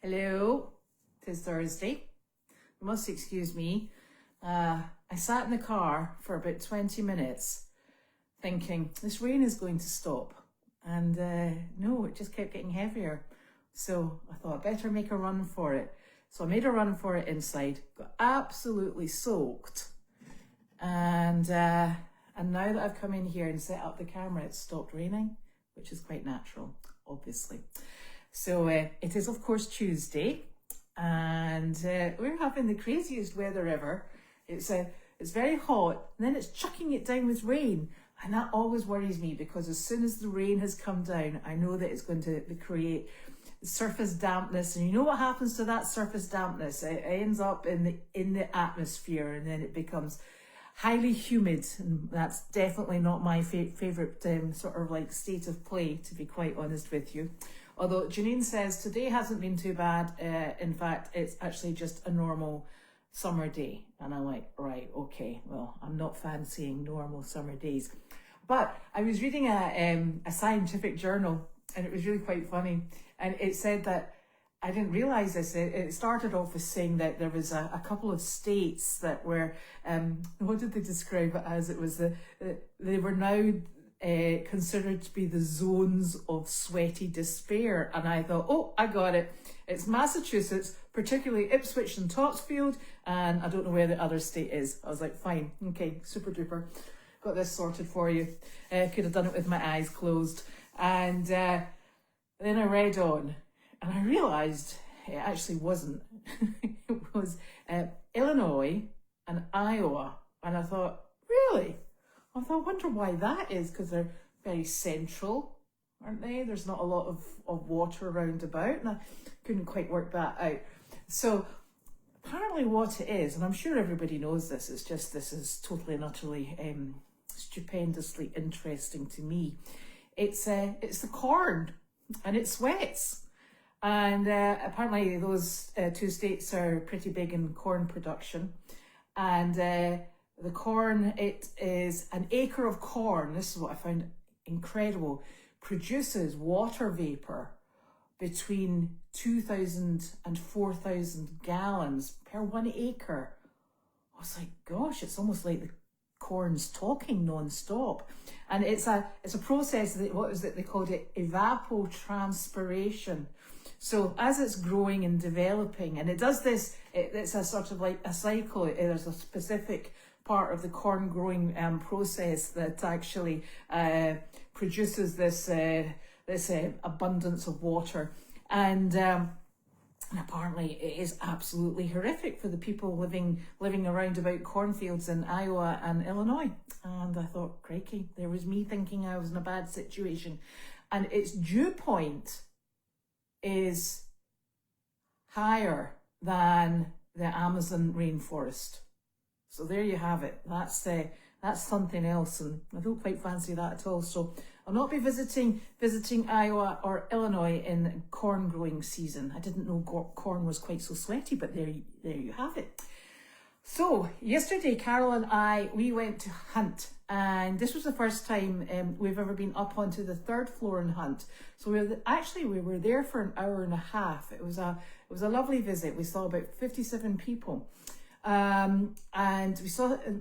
Hello, tis Thursday. You must excuse me. I sat in the car for about 20 minutes thinking this rain is going to stop. And no, it just kept getting heavier. So I thought I'd better make a run for it. So I made a run for it inside, got absolutely soaked. And now that I've come in here and set up the camera, it's stopped raining, which is quite natural, obviously. So it is, of course, Tuesday, and we're having the craziest weather ever. It's very hot, and then it's chucking it down with rain, and that always worries me because as soon as the rain has come down, I know that it's going to create surface dampness, and you know what happens to that surface dampness? It ends up in the atmosphere, and then it becomes highly humid, and that's definitely not my favourite sort of like state of play, to be quite honest with you. Although Janine says today hasn't been too bad. In fact, it's actually just a normal summer day. And I'm like, right, okay, well, I'm not fancying normal summer days. But I was reading a scientific journal, and it was really quite funny. And it said that, I didn't realise this, it started off with saying that there was a couple of states that were, what did they describe it as? It was they were now considered to be the zones of sweaty despair. And I thought, oh, I got it. It's Massachusetts, particularly Ipswich and Topsfield, and I don't know where the other state is. I was like, fine, okay, super duper. Got this sorted for you. Could have done it with my eyes closed. And then I read on, and I realised it actually wasn't. It was Illinois and Iowa. And I thought, really? I wonder why that is, because they're very central, aren't they? There's not a lot of water around about, and I couldn't quite work that out. So apparently what it is, and I'm sure everybody knows this, it's just this is totally and utterly stupendously interesting to me. It's the corn, and it sweats. And apparently those two states are pretty big in corn production. And the corn, it is an acre of corn, this is what I found incredible, produces water vapour between 2,000 and 4,000 gallons per 1 acre. I was like, gosh, it's almost like the corn's talking non-stop. And it's a process that, what is it, they called it evapotranspiration. So as it's growing and developing, and it does this, it's a sort of like a cycle. There's a specific part of the corn growing process that actually produces this abundance of water, and apparently it is absolutely horrific for the people living around about cornfields in Iowa and Illinois. And I thought, crikey, there was me thinking I was in a bad situation. And its dew point is higher than the Amazon rainforest. So there you have it. That's something else, and I don't quite fancy that at all. So I'll not be visiting Iowa or Illinois in corn growing season. I didn't know corn was quite so sweaty, but there you have it. So yesterday, Carol and I, we went to hunt, and this was the first time we've ever been up onto the 3rd floor and hunt. So we were there for an hour and a half. It was a lovely visit. We saw about 57 people. And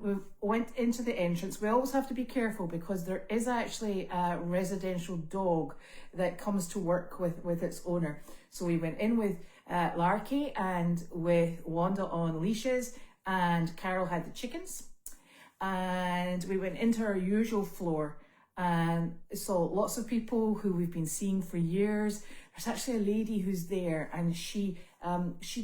we went into the entrance. We always have to be careful because there is actually a residential dog that comes to work with its owner. So we went in with Larky and with Wanda on leashes, and Carol had the chickens, and we went into our usual floor and saw lots of people who we've been seeing for years. There's actually a lady who's there, and she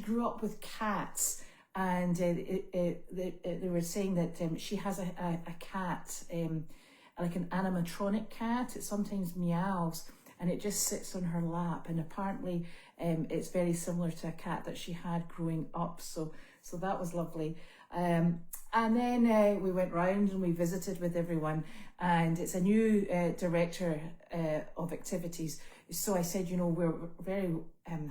grew up with cats. And they were saying that she has a cat, like an animatronic cat. It sometimes meows, and it just sits on her lap. And apparently it's very similar to a cat that she had growing up. So that was lovely. And then we went round and we visited with everyone. And it's a new director of activities. So I said, you know, we're very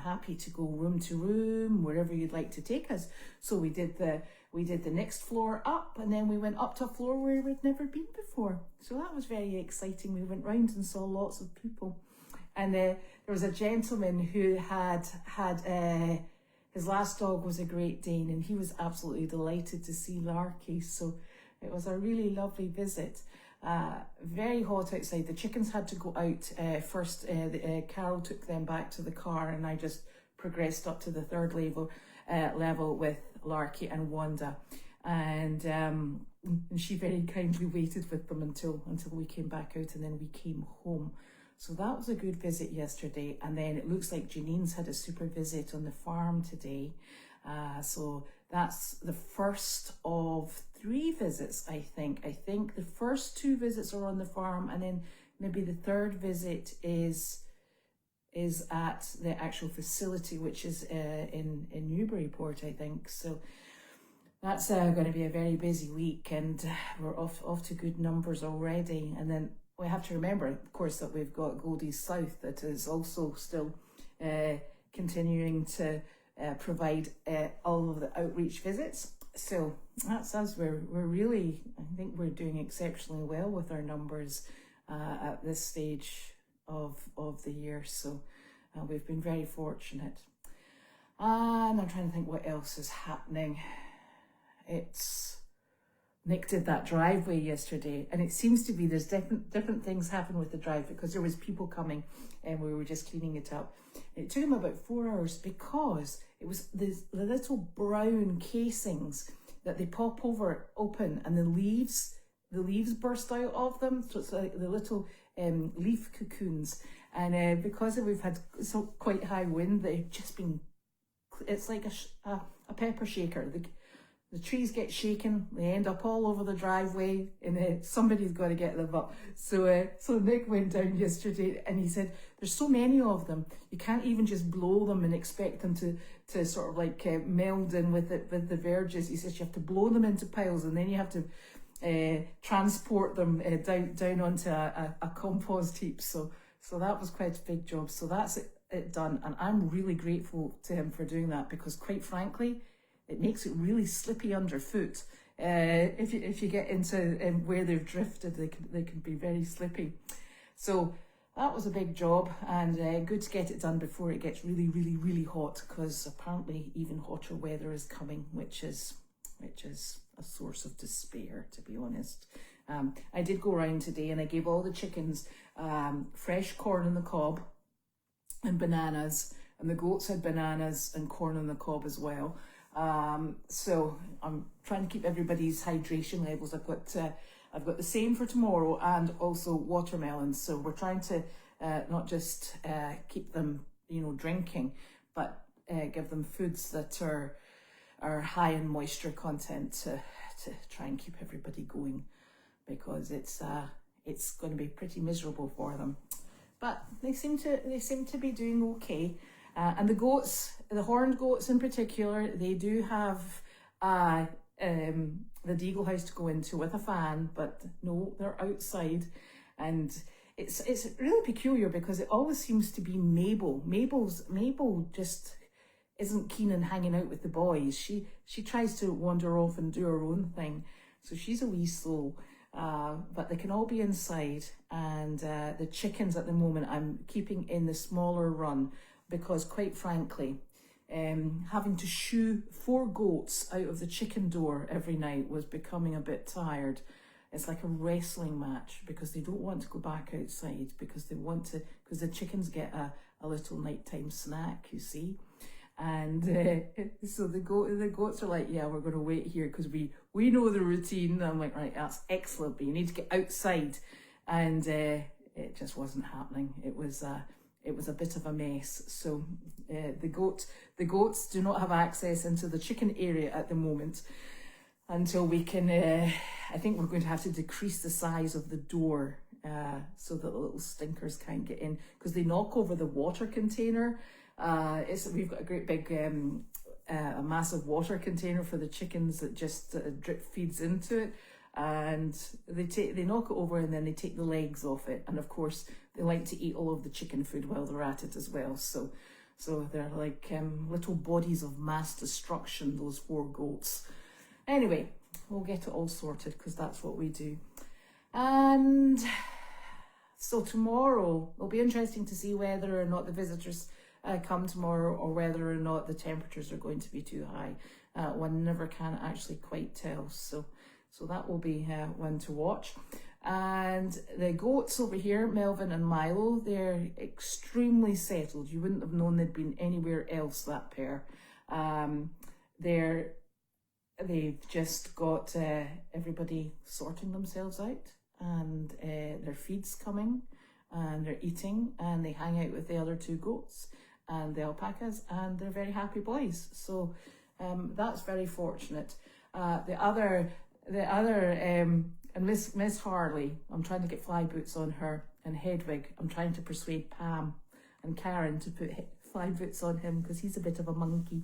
happy to go room to room, wherever you'd like to take us. So we did the next floor up, and then we went up to a floor where we'd never been before. So that was very exciting. We went round and saw lots of people. And there was a gentleman who had his last dog was a Great Dane, and he was absolutely delighted to see Larky. So it was a really lovely visit. Very hot outside. The chickens had to go out first. Carol took them back to the car, and I just progressed up to the third level with Larky and Wanda. And she very kindly waited with them until we came back out, and then we came home. So that was a good visit yesterday. And then it looks like Janine's had a super visit on the farm today. So that's the first of 3 visits, I think. I think the first 2 visits are on the farm, and then maybe the third visit is at the actual facility, which is in Newburyport, I think. So that's going to be a very busy week, and we're off to good numbers already. And then we have to remember, of course, that we've got Goldie's South that is also still continuing to provide all of the outreach visits. So that's us. We're really, I think we're doing exceptionally well with our numbers at this stage of the year. So we've been very fortunate. And I'm trying to think what else is happening. Nick did that driveway yesterday, and it seems to be there's different things happen with the drive, because there was people coming and we were just cleaning it up. It took him about 4 hours because it was the little brown casings that they pop open, and the leaves burst out of them. So it's like the little leaf cocoons, and because we've had quite high wind, they've just been. It's like a pepper shaker. The trees get shaken, they end up all over the driveway, and somebody's got to get them up. So Nick went down yesterday, and he said, there's so many of them, you can't even just blow them and expect them to sort of like meld in with the verges. He says you have to blow them into piles, and then you have to transport them down onto a compost heap. So that was quite a big job. So that's it done, and I'm really grateful to him for doing that, because quite frankly, it makes it really slippy underfoot. If you get into where they've drifted, they can be very slippy. So that was a big job, and good to get it done before it gets really, really, really hot, because apparently even hotter weather is coming, which is a source of despair, to be honest. I did go around today, and I gave all the chickens fresh corn on the cob and bananas, and the goats had bananas and corn on the cob as well. So I'm trying to keep everybody's hydration levels. I've got the same for tomorrow, and also watermelons. So we're trying to not just keep them, drinking, but give them foods that are high in moisture content to try and keep everybody going, because it's going to be pretty miserable for them. But they seem to be doing okay. And the goats, the horned goats in particular, they do have the deagle house to go into with a fan, but no, they're outside. And it's really peculiar, because it always seems to be Mabel. Mabel just isn't keen on hanging out with the boys. She tries to wander off and do her own thing. So she's a wee slow. But they can all be inside. And the chickens at the moment I'm keeping in the smaller run, because quite frankly, having to shoo 4 goats out of the chicken door every night was becoming a bit tired. It's like a wrestling match, because they don't want to go back outside, because the chickens get a little nighttime snack, you see. And so the goats are like, yeah, we're going to wait here, because we know the routine. I'm like, right, that's excellent, but you need to get outside. And it just wasn't happening. It was a bit of a mess. So the goats do not have access into the chicken area at the moment, until we can, I think we're going to have to decrease the size of the door so that the little stinkers can't get in, because they knock over the water container. We've got a great big, a massive water container for the chickens that just drip feeds into it. And they knock it over, and then they take the legs off it. And of course, they like to eat all of the chicken food while they're at it as well. So they're like little bodies of mass destruction, those 4 goats. Anyway, we'll get it all sorted, because that's what we do. And So tomorrow, it'll be interesting to see whether or not the visitors come tomorrow, or whether or not the temperatures are going to be too high. One never can actually quite tell. So that will be one to watch. And the goats over here, Melvin and Milo, they're extremely settled. You wouldn't have known they'd been anywhere else, that pair. They've just got everybody sorting themselves out, and their feed's coming, and they're eating, and they hang out with the other two goats and the alpacas, and they're very happy boys. So that's very fortunate. The other and Miss Harley, I'm trying to get fly boots on her, and Hedwig, I'm trying to persuade Pam and Karen to put fly boots on him because he's a bit of a monkey.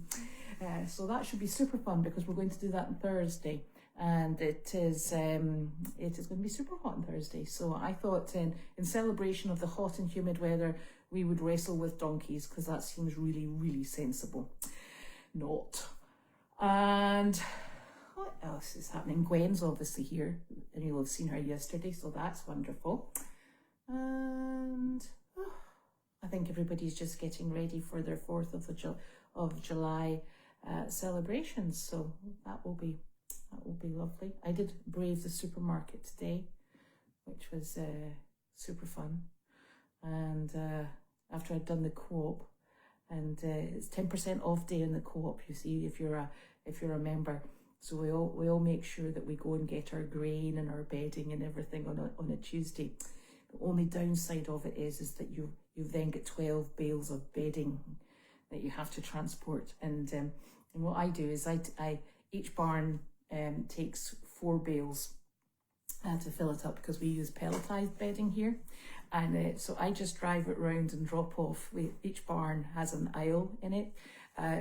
So that should be super fun, because we're going to do that on Thursday, and it is going to be super hot on Thursday. So I thought in celebration of the hot and humid weather, we would wrestle with donkeys, because that seems really, really sensible. Not. And what else is happening? Gwen's obviously here, and you'll have seen her yesterday, so that's wonderful. And I think everybody's just getting ready for their 4th of July celebrations, so that will be lovely. I did brave the supermarket today, which was super fun, and after I'd done the co-op, and it's 10% off day in the co-op, you see, if you're a member. So we all make sure that we go and get our grain and our bedding and everything on a Tuesday. The only downside of it is that you've then got 12 bales of bedding that you have to transport, and what I do is each barn takes 4 bales to fill it up, because we use pelletized bedding here, and so I just drive it round and drop off. Each barn has an aisle in it,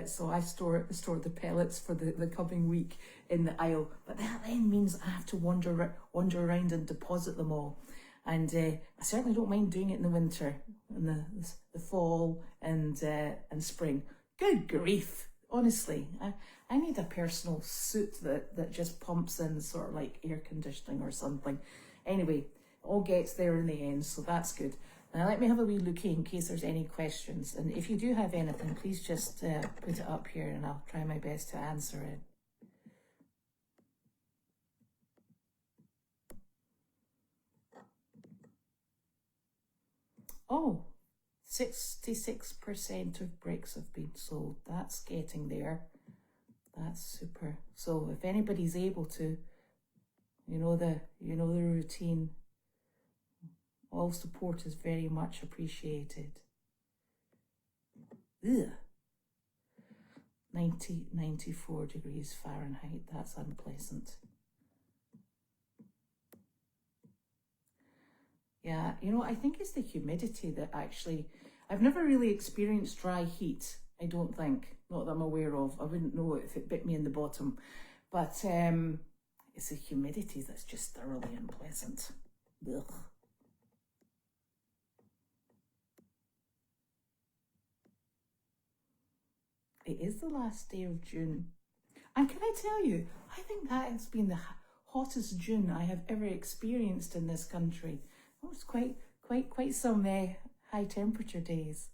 so I store the pellets for the coming week in the aisle, but that then means I have to wander around and deposit them all. And I certainly don't mind doing it in the winter, in the fall and spring. Good grief, honestly, I need a personal suit that just pumps in, sort of like air conditioning or something. Anyway, it all gets there in the end, so that's good. Now let me have a wee lookie in case there's any questions, and if you do have anything, please just put it up here and I'll try my best to answer it. Oh, 66% of bricks have been sold. That's getting there. That's super. So if anybody's able to, you know the routine. All support is very much appreciated. Ugh. 94 degrees Fahrenheit. That's unpleasant. Yeah, I think it's the humidity that actually, I've never really experienced dry heat, I don't think. Not that I'm aware of. I wouldn't know if it bit me in the bottom. But it's the humidity that's just thoroughly unpleasant. Ugh. It is the last day of June. And can I tell you, I think that has been the hottest June I have ever experienced in this country. It was quite some high temperature days.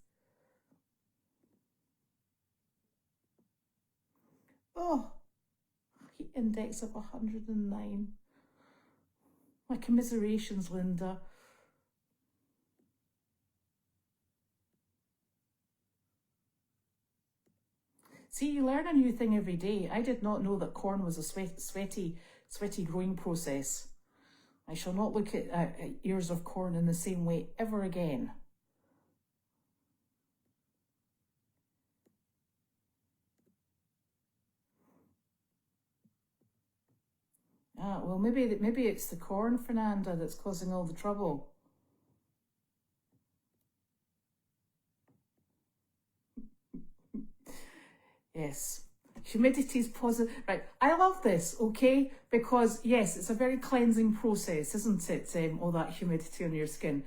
Oh, heat index of 109. My commiserations, Linda. See, you learn a new thing every day. I did not know that corn was a sweaty growing process. I shall not look at ears of corn in the same way ever again. Well, maybe it's the corn, Fernanda, that's causing all the trouble. Yes. Humidity is positive. Right, I love this, okay? Because, yes, it's a very cleansing process, isn't it? All that humidity on your skin.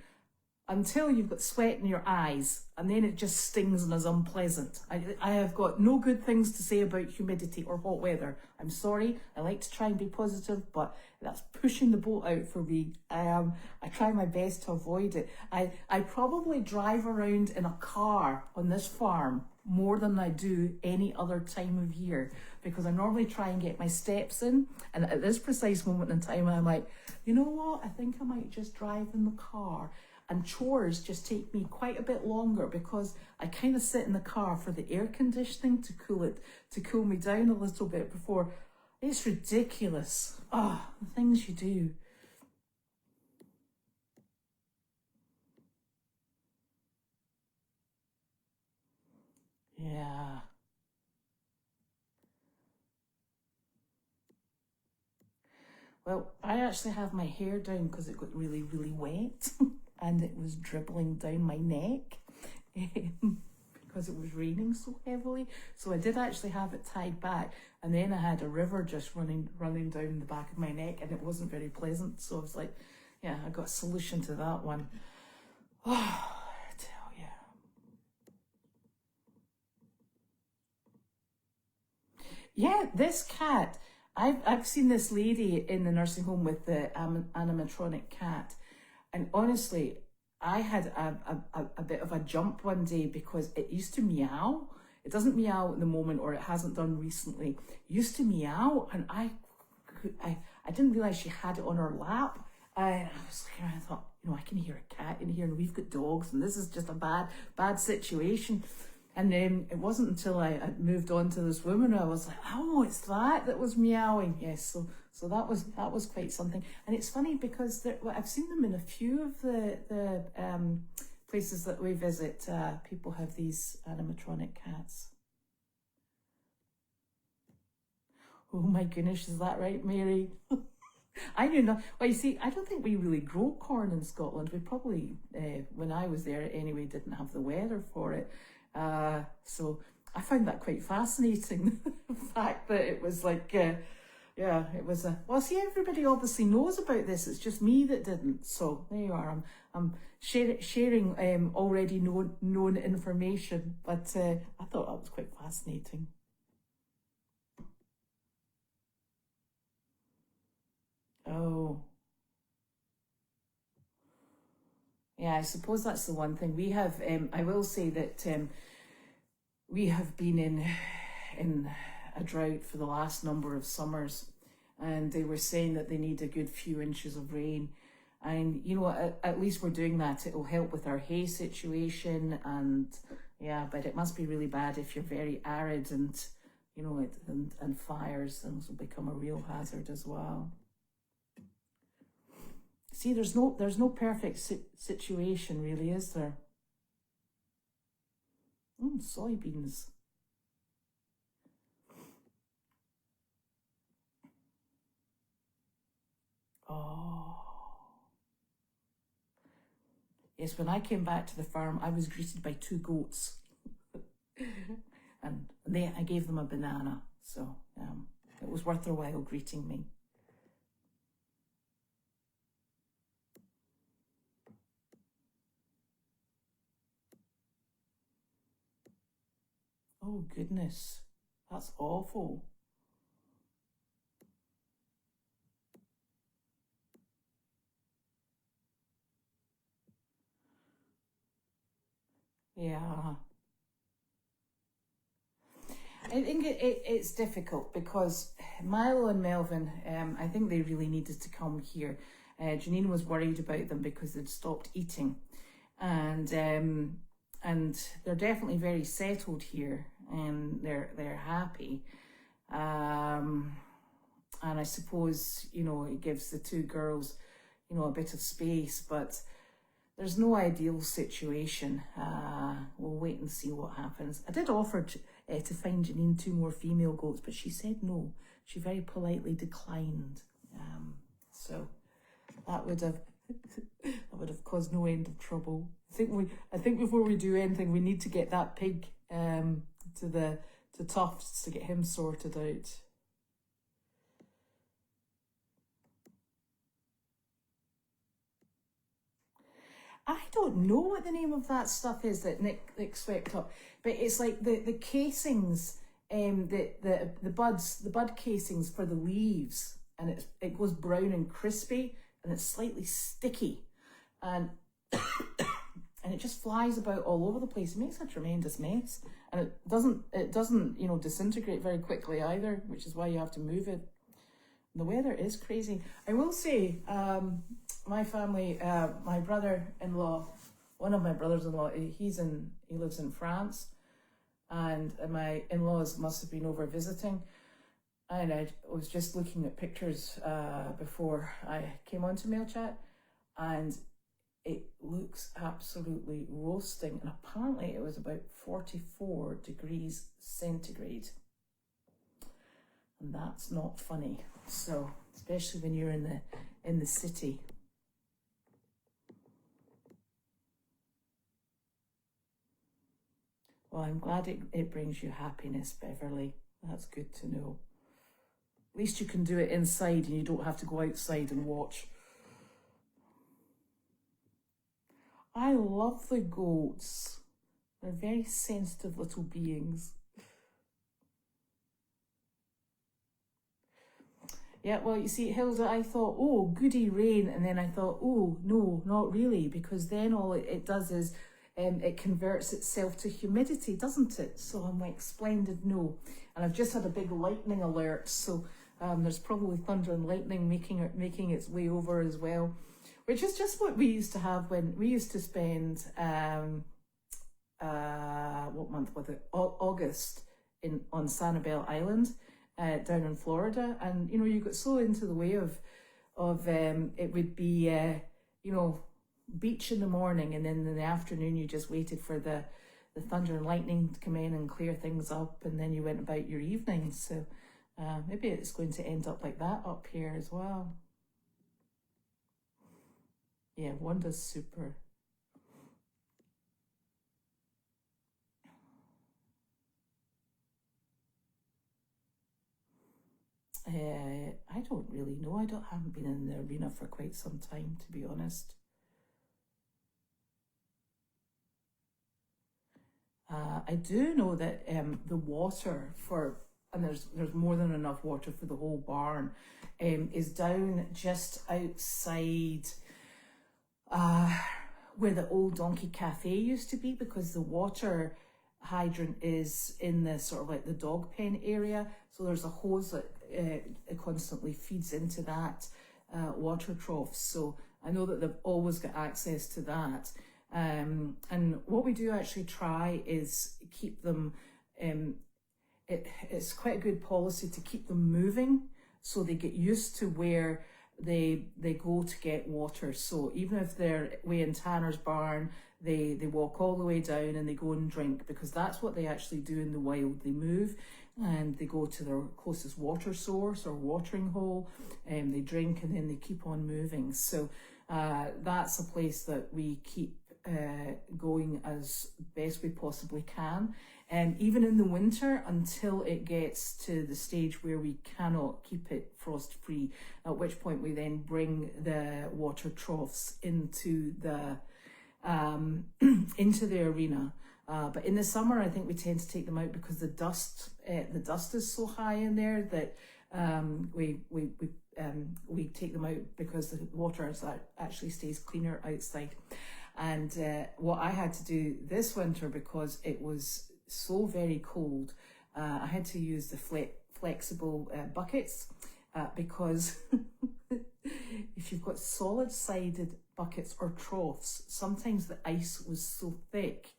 until you've got sweat in your eyes, and then it just stings and is unpleasant. I have got no good things to say about humidity or hot weather. I'm sorry, I like to try and be positive, but that's pushing the boat out for me. I try my best to avoid it. I probably drive around in a car on this farm more than I do any other time of year, because I normally try and get my steps in, and at this precise moment in time I'm like, you know what, I think I might just drive in the car. And chores just take me quite a bit longer because I kind of sit in the car for the air conditioning to cool me down a little bit before. It's ridiculous. Ah, the things you do. Yeah. Well, I actually have my hair down because it got really, really wet and it was dribbling down my neck because it was raining so heavily. So I did actually have it tied back, and then I had a river just running down the back of my neck, and it wasn't very pleasant. So I was like, yeah, I got a solution to that one. Oh, I tell you. Yeah, this cat, I've seen this lady in the nursing home with the animatronic cat, and honestly, I had a bit of a jump one day because it used to meow. It doesn't meow at the moment, or it hasn't done recently. It used to meow, and I didn't realize she had it on her lap. And I was like, I thought, you know, I can hear a cat in here, and we've got dogs, and this is just a bad situation. And then it wasn't until I moved on to this woman, I was like, oh, it's that was meowing. Yes, so that was quite something. And it's funny because I've seen them in a few of the places that we visit. People have these animatronic cats. Oh my goodness, is that right, Mary? I knew not. Well, you see, I don't think we really grow corn in Scotland. We probably, when I was there anyway, didn't have the weather for it. So I found that quite fascinating. The fact that it was like, yeah, it was well, see, everybody obviously knows about this. It's just me that didn't. So there you are. I'm sharing already known information, but I thought that was quite fascinating. Oh. Yeah, I suppose that's the one thing we have. I will say that we have been in a drought for the last number of summers, and they were saying that they need a good few inches of rain. And you know, at least we're doing that. It will help with our hay situation, and yeah, but it must be really bad if you're very arid, and you know, and fires, and will become a real hazard as well. See, there's no perfect situation, really, is there? Soybeans. Oh. Yes, when I came back to the farm, I was greeted by 2 goats. and I gave them a banana, so it was worth their while greeting me. Oh, goodness. That's awful. Yeah. I think it's difficult because Milo and Melvin, I think they really needed to come here. Janine was worried about them because they'd stopped eating, and they're definitely very settled here, and they're happy. And I suppose, you know, it gives the 2 girls, you know, a bit of space, but there's no ideal situation. We'll wait and see what happens. I did offer to find Janine 2 more female goats, but she said no. She very politely declined. So that would have caused no end of trouble. I think before we do anything, we need to get that pig to Tufts to get him sorted out. I don't know what the name of that stuff is that Nick swept up, but it's like the casings, the bud casings for the leaves, and it goes brown and crispy, and it's slightly sticky, and and it just flies about all over the place. It makes a tremendous mess, and it doesn't disintegrate very quickly either, which is why you have to move it. The weather is crazy. I will say, my family, my brother-in-law, one of my brothers-in-law, he lives in France, and my in-laws must have been over visiting, and I was just looking at pictures before I came onto MailChat, and it looks absolutely roasting, and apparently it was about 44 degrees centigrade. And that's not funny. So, especially when you're in the city. Well, I'm glad it brings you happiness, Beverly. That's good to know. At least you can do it inside and you don't have to go outside and watch. I love the goats. They're very sensitive little beings. Yeah, well, you see, Hilda, I thought, oh, goody rain, and then I thought, oh, no, not really, because then all it does is it converts itself to humidity, doesn't it? So I'm like, splendid, no. And I've just had a big lightning alert, so there's probably thunder and lightning making its way over as well, which is just what we used to have when we used to spend, what month was it? August on Sanibel Island. Down in Florida, and you got so into the way of it would be beach in the morning, and then in the afternoon you just waited for the thunder and lightning to come in and clear things up, and then you went about your evening. So maybe it's going to end up like that up here as well. Yeah, Wanda's super. I don't really know. I haven't been in the arena for quite some time, to be honest. I do know that the water and there's more than enough water for the whole barn, is down just outside where the old Donkey Cafe used to be, because the water hydrant is in the sort of like the dog pen area. So there's a hose that it constantly feeds into that water trough. So I know that they've always got access to that. And what we do actually try is keep them, it's quite a good policy to keep them moving so they get used to where they go to get water. So even if they're way in Tanner's barn, they walk all the way down and they go and drink, because that's what they actually do in the wild. They move and they go to their closest water source or watering hole, and they drink and then they keep on moving. So that's a place that we keep going as best we possibly can, and even in the winter until it gets to the stage where we cannot keep it frost free, at which point we then bring the water troughs into the arena. But in the summer, I think we tend to take them out because the dust is so high in there that we take them out because the water actually stays cleaner outside. And what I had to do this winter, because it was so very cold, I had to use the flexible buckets, because if you've got solid-sided buckets or troughs, sometimes the ice was so thick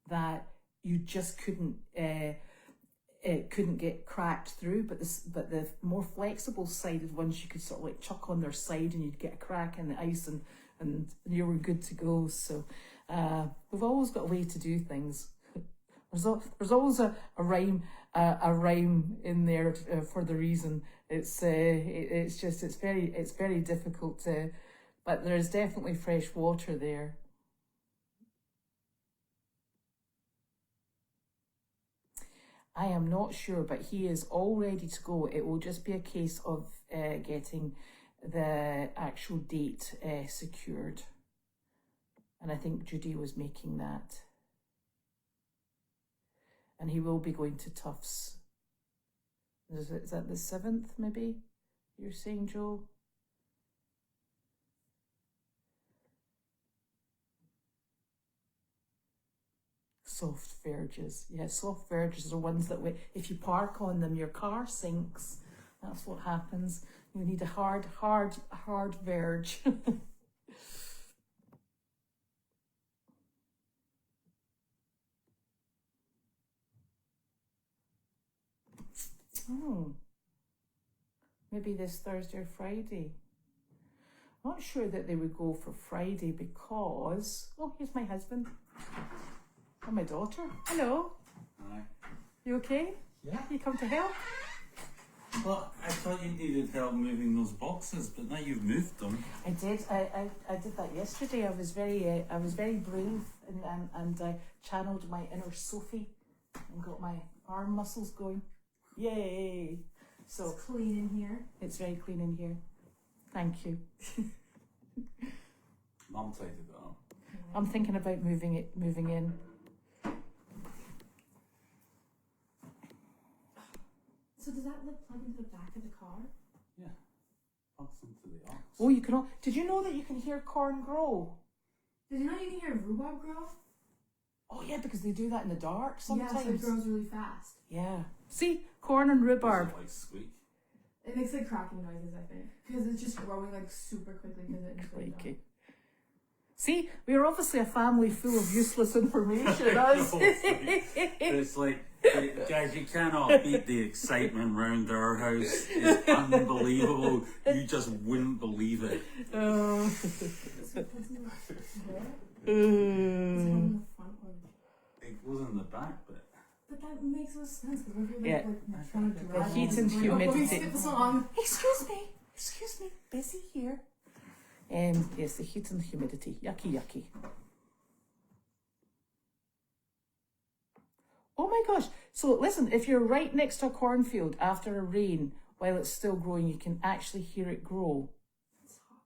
that you just couldn't get cracked through. But the more flexible sided ones, you could sort of like chuck on their side and you'd get a crack in the ice, and you were good to go. So we've always got a way to do things. There's always a rhyme in there for the reason. It's very difficult to, but there's definitely fresh water there. I am not sure, but he is all ready to go. It will just be a case of getting the actual date secured. And I think Judy was making that. And he will be going to Tufts. Is that the 7th, maybe? You're saying, Joe? Soft verges. Yeah, soft verges are ones that if you park on them, your car sinks. That's what happens. You need a hard verge. Oh, maybe this Thursday or Friday. I'm not sure that they would go for Friday because... Oh, here's my husband. And my daughter. Hello. Hi. You okay? Yeah. You come to help? Well, I thought you needed help moving those boxes, but now you've moved them. I did. I did that yesterday. I was very brave and I channeled my inner Sophie and got my arm muscles going. Yay! So it's clean in here. It's very clean in here. Thank you. Mum tidied it up. I'm thinking about moving in. So does that plug into the back of the car? Yeah. Plugs into the aux. Oh, you can. Did you know that you can hear corn grow? Did you know you can hear rhubarb grow? Oh yeah, because they do that in the dark sometimes. Yeah, so it grows really fast. Yeah. See, corn and rhubarb. Does it like squeak? It makes like cracking noises, I think, because it's just growing like super quickly. Crikey. See, we're obviously a family full of useless information. Us. It's like, guys, you cannot beat the excitement round our house. It's unbelievable. You just wouldn't believe it. It goes in the back bit. But that makes no sense because we're Yeah. like trying to The heat and humidity. Skip the song. Excuse me, busy here. Yes, the heat and humidity. Yucky. Oh my gosh. So listen, if you're right next to a cornfield after a rain while it's still growing, you can actually hear it grow. It's hot.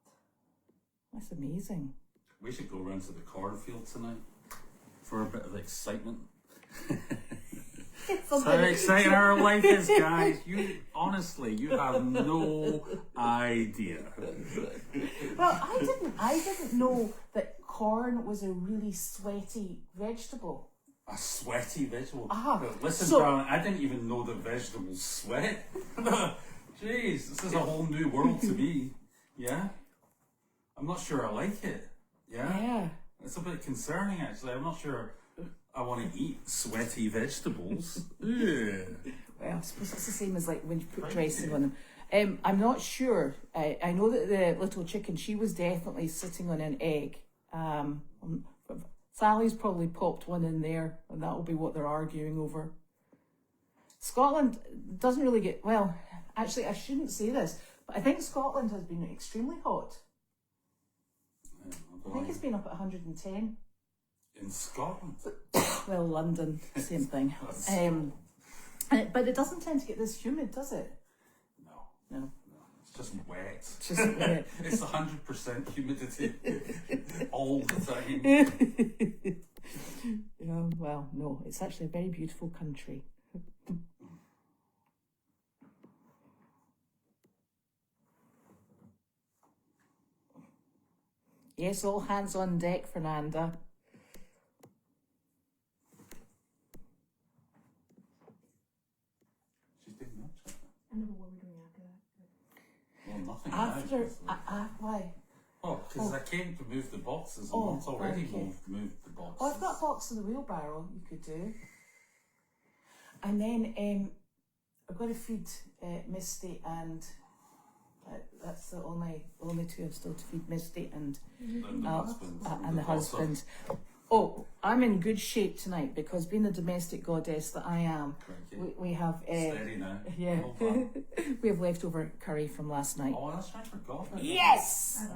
That's amazing. We should go around to the cornfield tonight for a bit of excitement. So exciting our life is, guys. You have no idea. Well, I didn't know that corn was a really sweaty vegetable. A sweaty vegetable? Listen, so, darling, I didn't even know that vegetables sweat. Jeez, this is a whole new world to me. Yeah? I'm not sure I like it. Yeah? It's a bit concerning, actually. I'm not sure I want to eat sweaty vegetables. Yeah. Well, I suppose it's the same as like when you put dressing on them. I'm not sure. I know that the little chicken, she was definitely sitting on an egg. Sally's probably popped one in there, and that will be what they're arguing over. Scotland doesn't really get, well, actually I shouldn't say this, but I think Scotland has been extremely hot. I think it's been up at 110. In Scotland? Well, London, same thing. But it doesn't tend to get this humid, does it? No. It's just wet. It's just wet. It's 100% humidity all the time. Yeah, well, no, it's actually a very beautiful country. Yes, all hands on deck, Fernanda. She's doing that. I know, but what are we doing after that? Well, nothing. Why? Oh, because I came to move the boxes and Mom's already moved the boxes. Oh, I've got a box in the wheelbarrow you could do. And then I've got to feed Misty and that's the only two I've still to feed, Misty and the husband. Oh, I'm in good shape tonight because being the domestic goddess that I am, we have steady now. Yeah, we have leftover curry from last night. Oh, that's right, I forgot. Yes!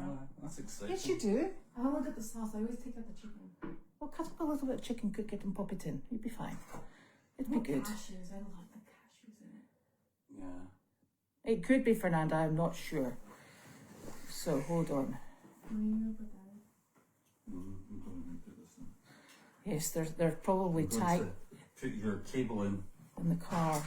That's exciting. Yes, you do. I don't look at the sauce. I always take out the chicken. Well, cut up a little bit of chicken, cook it and pop it in. You'd be fine. It'd be good. Cashews. I love the cashews in it. Yeah. It could be Fernanda, I'm not sure. So, hold on. What do you know about that? I'm going to put this in. Yes, they're probably I'm going tight to put your cable in. in the car.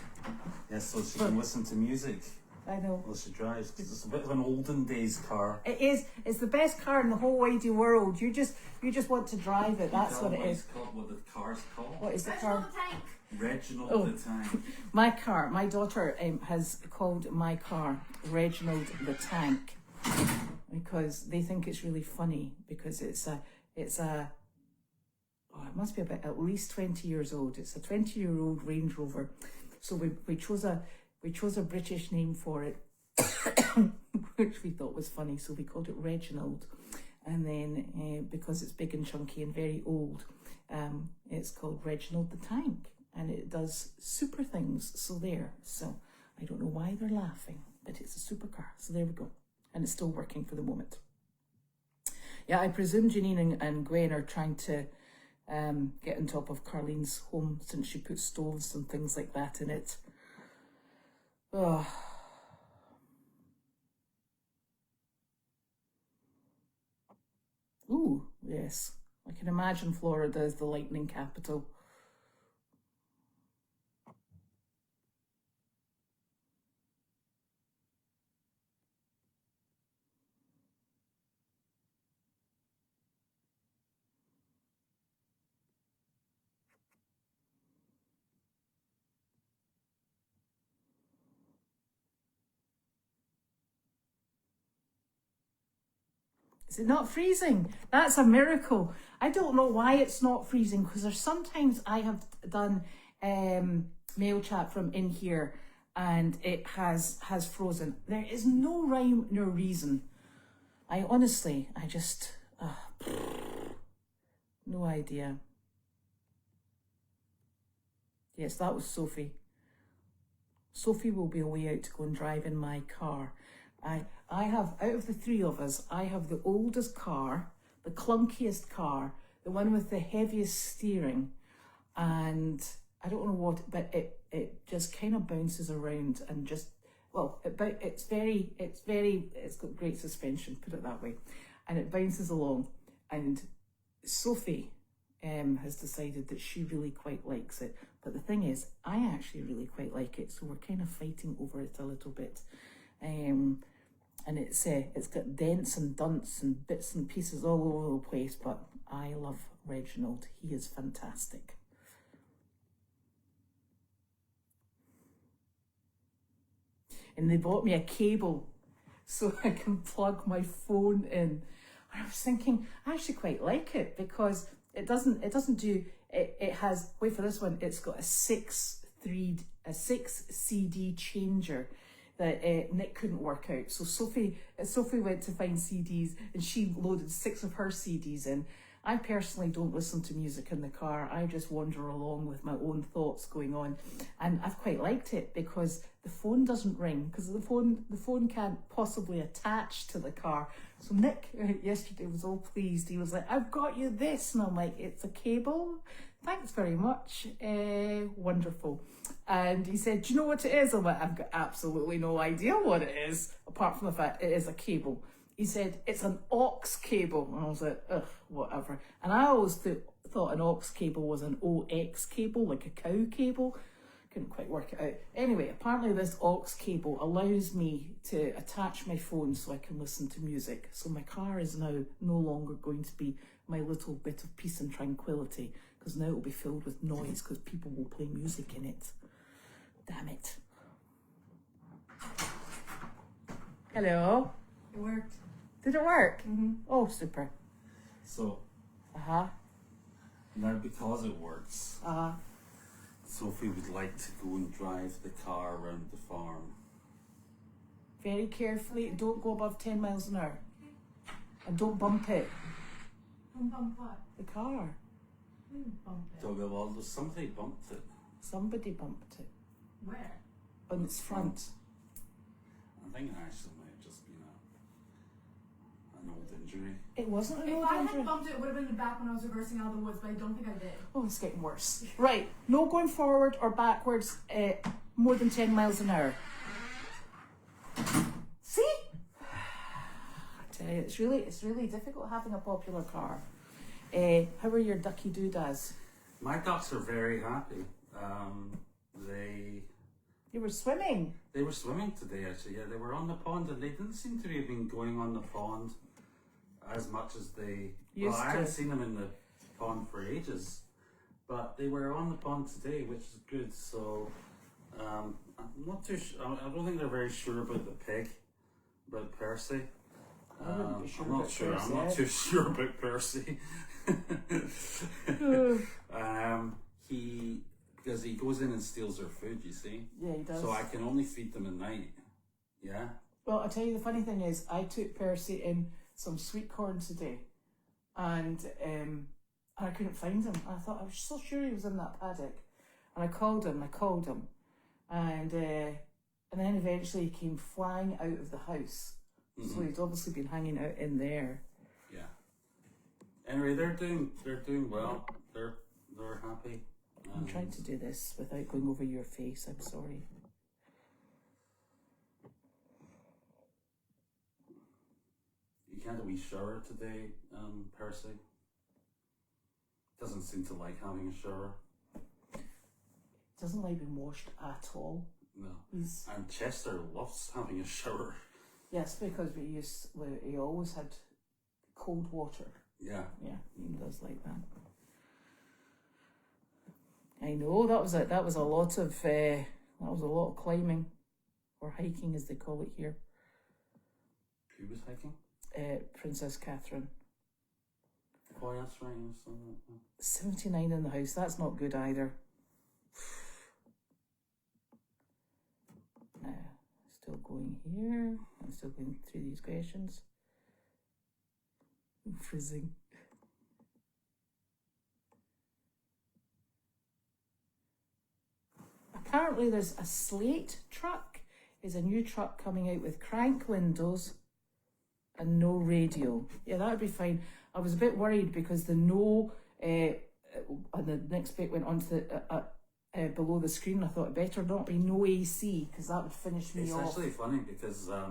Yes, so she can listen to music I know. while she drives, because it's a bit of an olden days car. It is. It's the best car in the whole wide world. You just want to drive it. That's what it is. What the car's called? What is the Reginald car? the Tank. Reginald the Tank. My car. My daughter has called my car Reginald the Tank because they think it's really funny because it must be about at least 20 years old. It's a 20-year-old Range Rover. So we chose a British name for it, which we thought was funny. So we called it Reginald. And then because it's big and chunky and very old, it's called Reginald the Tank. And it does super things. So there. So I don't know why they're laughing, but it's a supercar. So there we go. And it's still working for the moment. Yeah, I presume Janine and Gwen are trying to get on top of Carlene's home since she put stoves and things like that in it. Oh. Ooh, yes. I can imagine Florida as the lightning capital. Is it not freezing? That's a miracle. I don't know why it's not freezing because there's sometimes I have done MailChat from in here and it has frozen. There is no rhyme nor reason. I just, no idea. Yes, that was Sophie. Sophie will be away out to go and drive in my car. I have, out of the three of us, I have the oldest car, the clunkiest car, the one with the heaviest steering, and I don't know what, but it just kind of bounces around and just, well, it's got great suspension, put it that way, and it bounces along. And Sophie has decided that she really quite likes it, but the thing is, I actually really quite like it, so we're kind of fighting over it a little bit. And it's got dents and dunts and bits and pieces all over the place, but I love Reginald. He is fantastic. And they bought me a cable so I can plug my phone in. I was thinking, I actually quite like it because it has, wait for this one, it's got a 6 CD changer that Nick couldn't work out. So Sophie went to find CDs and she loaded 6 of her CDs in. I personally don't listen to music in the car. I just wander along with my own thoughts going on. And I've quite liked it because the phone doesn't ring because the phone can't possibly attach to the car. So Nick yesterday was all pleased. He was like, I've got you this. And I'm like, it's a cable? Thanks very much. Wonderful. And he said, do you know what it is? I'm like, I've got absolutely no idea what it is, apart from the fact it is a cable. He said, it's an aux cable. And I was like, ugh, whatever. And I always thought an aux cable was an OX cable, like a cow cable. Couldn't quite work it out. Anyway, apparently this aux cable allows me to attach my phone so I can listen to music. So my car is now no longer going to be my little bit of peace and tranquility, because now it will be filled with noise because people will play music in it. Damn it. Hello? It worked. Did it work? Mm-hmm. Oh, super. So, now because it works, Sophie would like to go and drive the car around the farm. Very carefully. Don't go above 10 miles an hour. And don't bump it. Don't bump what? The car. Bump it. So, well, somebody bumped it. Somebody bumped it. Where? On its front. I think it actually might have just been an old injury. It wasn't an If old I injury. had bumped it, it would have been the back when I was reversing out of the woods, but I don't think I did. Oh, it's getting worse. Right. No going forward or backwards more than 10 miles an hour. See? I tell you, it's really difficult having a popular car. How are your ducky doodads? My ducks are very happy. They were swimming. They were swimming today, actually. Yeah, they were on the pond, and they didn't seem to have been going on the pond as much as they Used I to. hadn't seen them in the pond for ages, but they were on the pond today, which is good. So I'm not too. I don't think they're very sure about the pig, about Percy. I wouldn't be sure I'm not about sure. Percy, I'm not too sure about Percy. Because he goes in and steals their food, you see. Yeah, he does. So I can only feed them at night. Yeah. Well, I'll tell you the funny thing is, I took Percy in some sweet corn today, and I couldn't find him. I thought I was so sure he was in that paddock, and I called him, and then eventually he came flying out of the house. Mm-hmm. So he'd obviously been hanging out in there. Yeah. Anyway, they're doing well. They're happy. I'm trying to do this without going over your face. I'm sorry. You can't have a wee shower today, Percy. Doesn't seem to like having a shower. Doesn't like being washed at all. No. And Chester loves having a shower. Yes, because he always had cold water. Yeah. Yeah, he does like that. I know that was a lot of climbing, or hiking as they call it here. Who was hiking? Princess Catherine. Oh, that's right. 79 in the house. That's not good either. Still going here. I'm still going through these questions. I'm freezing. Apparently there's a Slate truck. Is a new truck coming out with crank windows and no radio. Yeah, that would be fine. I was a bit worried because the no and the next bit went on to the below the screen. I thought it better not be no AC because that would finish me off. It's actually funny because there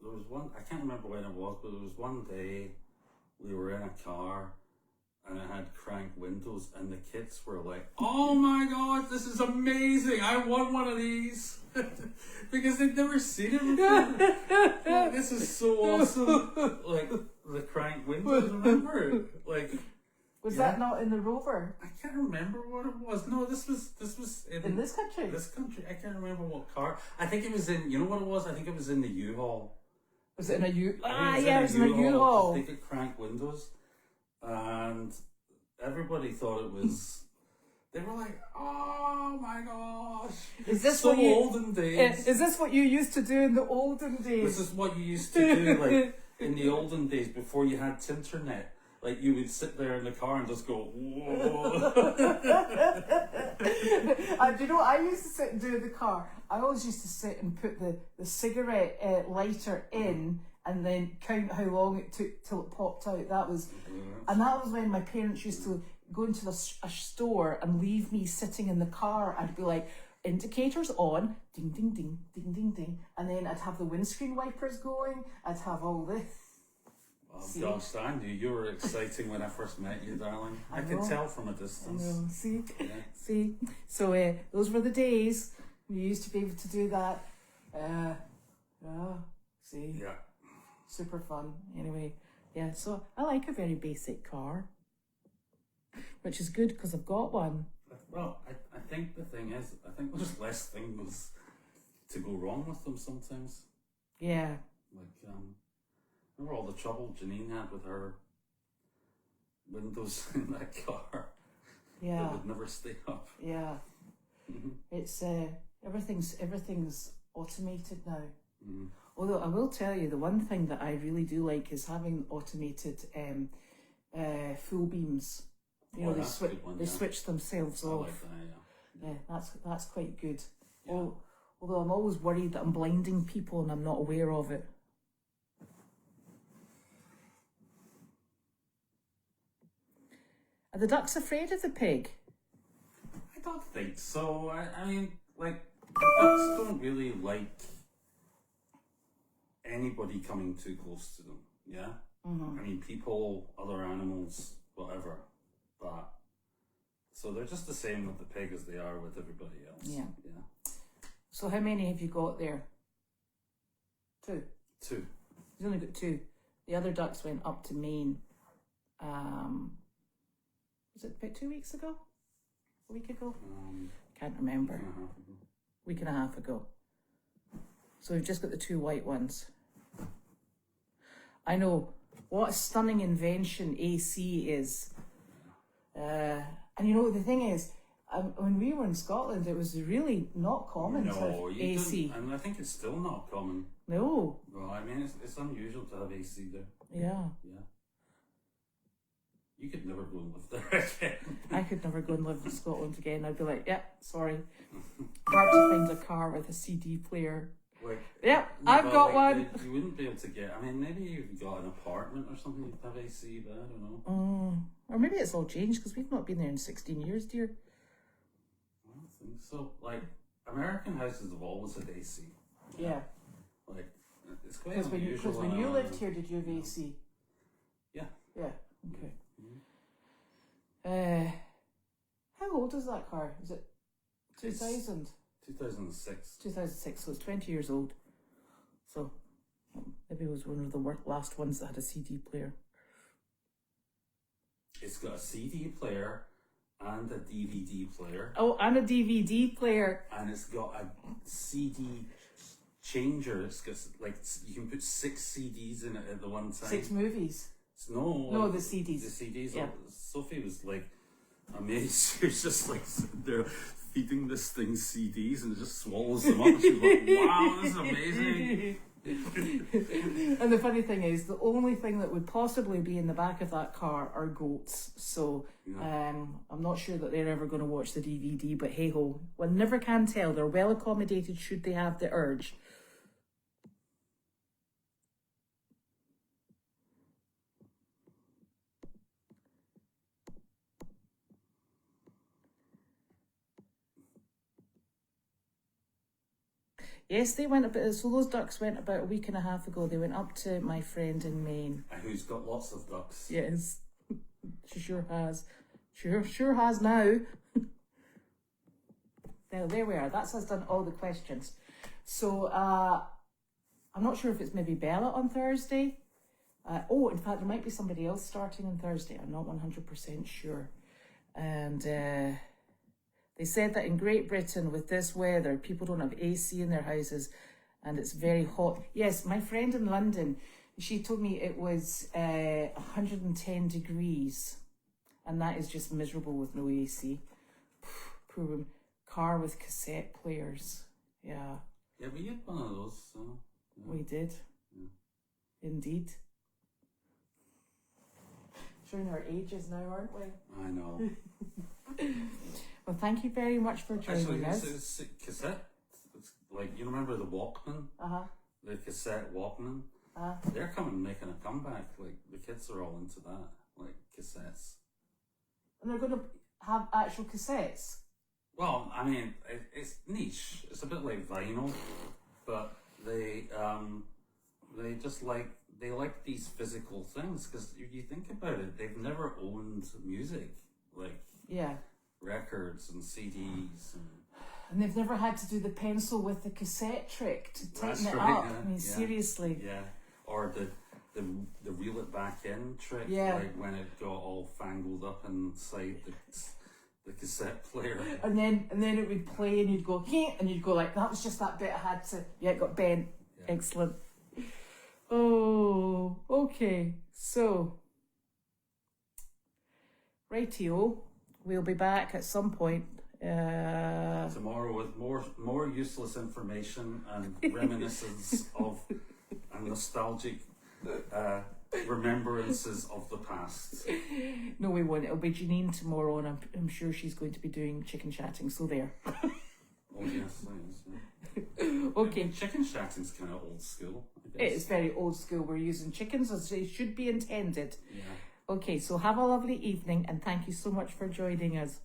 was one, I can't remember when it was, but there was one day we were in a car and it had crank windows, and the kids were like, "Oh my god, this is amazing! I want one of these!" Because they'd never seen it before. Like, this is so awesome! Like the crank windows, remember? Like, was that not in the Rover? I can't remember what it was. No, this was in this country. This country, I can't remember what car. I think it was in. You know what it was? I think it was in the U-Haul. Was it in a U? Yeah, it was in a U-Haul. I think it crank windows. And everybody thought it was. They were like, "Oh my gosh!" Is this so what you, olden days? Is this what you used to do in the olden days? This is what you used to do, like in the olden days before you had Tinternet. Like you would sit there in the car and just go, "Whoa!" Do you know what I used to sit and do in the car? I always used to sit and put the cigarette lighter in. And then count how long it took till it popped out. That was when my parents used to go into a store and leave me sitting in the car. I'd be like, indicators on, ding, ding, ding, ding, ding, ding. And then I'd have the windscreen wipers going. I'd have all this. Oh gosh, I knew you were exciting when I first met you, darling. I could tell from a distance. I know. See? Yeah. See? So those were the days we used to be able to do that. See? Yeah. Super fun. Anyway, yeah, so I like a very basic car, which is good because I've got one. Well, I think the thing is, I think there's less things to go wrong with them sometimes. Yeah. Like, remember all the trouble Janine had with her windows in that car? Yeah. That would never stay up. Yeah. Mm-hmm. It's everything's automated now. Mm-hmm. Although I will tell you, the one thing that I really do like is having automated full beams. You know, they switch themselves off. Like that, yeah, that's quite good. Yeah. Although I'm always worried that I'm blinding people and I'm not aware of it. Are the ducks afraid of the pig? I don't think so. I mean, like, the ducks don't really like anybody coming too close to them, yeah? Mm-hmm. I mean, people, other animals, whatever. But so they're just the same with the pig as they are with everybody else. Yeah. Yeah. So how many have you got there? 2. 2. He's only got 2. The other ducks went up to Maine. Was it about 2 weeks ago? A week ago? Can't remember. Week and a half ago. So we've just got the 2 white ones. I know. What a stunning invention AC is. And you know, the thing is, when we were in Scotland, it was really not common to have AC. And I think it's still not common. No. Well, I mean, it's unusual to have AC there. Yeah. Yeah. You could never go and live there again. I could never go and live in Scotland again. I'd be like, yeah, sorry. Hard to find a car with a CD player. Like, yeah, I've got one. You wouldn't be able to get. I mean, maybe you've got an apartment or something you'd have AC, but I don't know. Or maybe it's all changed because we've not been there in 16 years, dear. I don't think so. Like, American houses have always had AC. Yeah. Like, it's quite unusual. Because when you lived here, did you have AC? Yeah. Yeah. Okay. How old is that car? Is it 2000? 2006. 2006, so it's 20 years old. So maybe it was one of the last ones that had a CD player. It's got a CD player and a DVD player. Oh, and a DVD player. And it's got a CD changer. It's got, like, you can put 6 CDs in it at the one time. 6 movies. No, the CDs. The CDs. Yeah. Sophie was like amazed. She was just like sitting there feeding this thing CDs and it just swallows them up. She was like, wow, this is amazing. And the funny thing is, the only thing that would possibly be in the back of that car are goats. So I'm not sure that they're ever going to watch the DVD, but hey ho, one never can tell. They're well accommodated should they have the urge. Yes, they went so those ducks went about a week and a half ago. They went up to my friend in Maine. Who's got lots of ducks. Yes, she sure has. Sure has now. Now, there we are. That's us done all the questions. So, I'm not sure if it's maybe Bella on Thursday. In fact, there might be somebody else starting on Thursday. I'm not 100% sure. And they said that in Great Britain, with this weather, people don't have AC in their houses and it's very hot. Yes, my friend in London, she told me it was 110 degrees and that is just miserable with no AC. Poor woman. Car with cassette players. Yeah. Yeah, we had one of those. So, yeah. We did. Yeah. Indeed. Showing our ages now, aren't we? I know. Well, thank you very much for joining us. It's cassette. It's like, you remember the Walkman? The cassette Walkman? They're making a comeback. Like, the kids are all into that. Like, cassettes. And they're going to have actual cassettes? Well, I mean, it's niche. It's a bit like vinyl, but they just like these physical things because if you think about it, they've never owned music like records and CDs and they've never had to do the pencil with the cassette trick to tighten it up. Yeah, I mean, seriously. Yeah, or the reel it back in trick, like when it got all fangled up inside the cassette player. And then it would play and you'd go, and you'd go like, that was just that bit I had to, it got bent. Yeah. Excellent. Oh, okay. So, rightio, we'll be back at some point. Tomorrow with more useless information and reminiscence of and nostalgic remembrances of the past. No, we won't. It'll be Janine tomorrow, and I'm sure she's going to be doing chicken chatting. So there. Oh yes. Okay. Chicken chatting's kind of old school. It's very old school. We're using chickens as they should be intended. Yeah. Okay, so have a lovely evening, and thank you so much for joining us.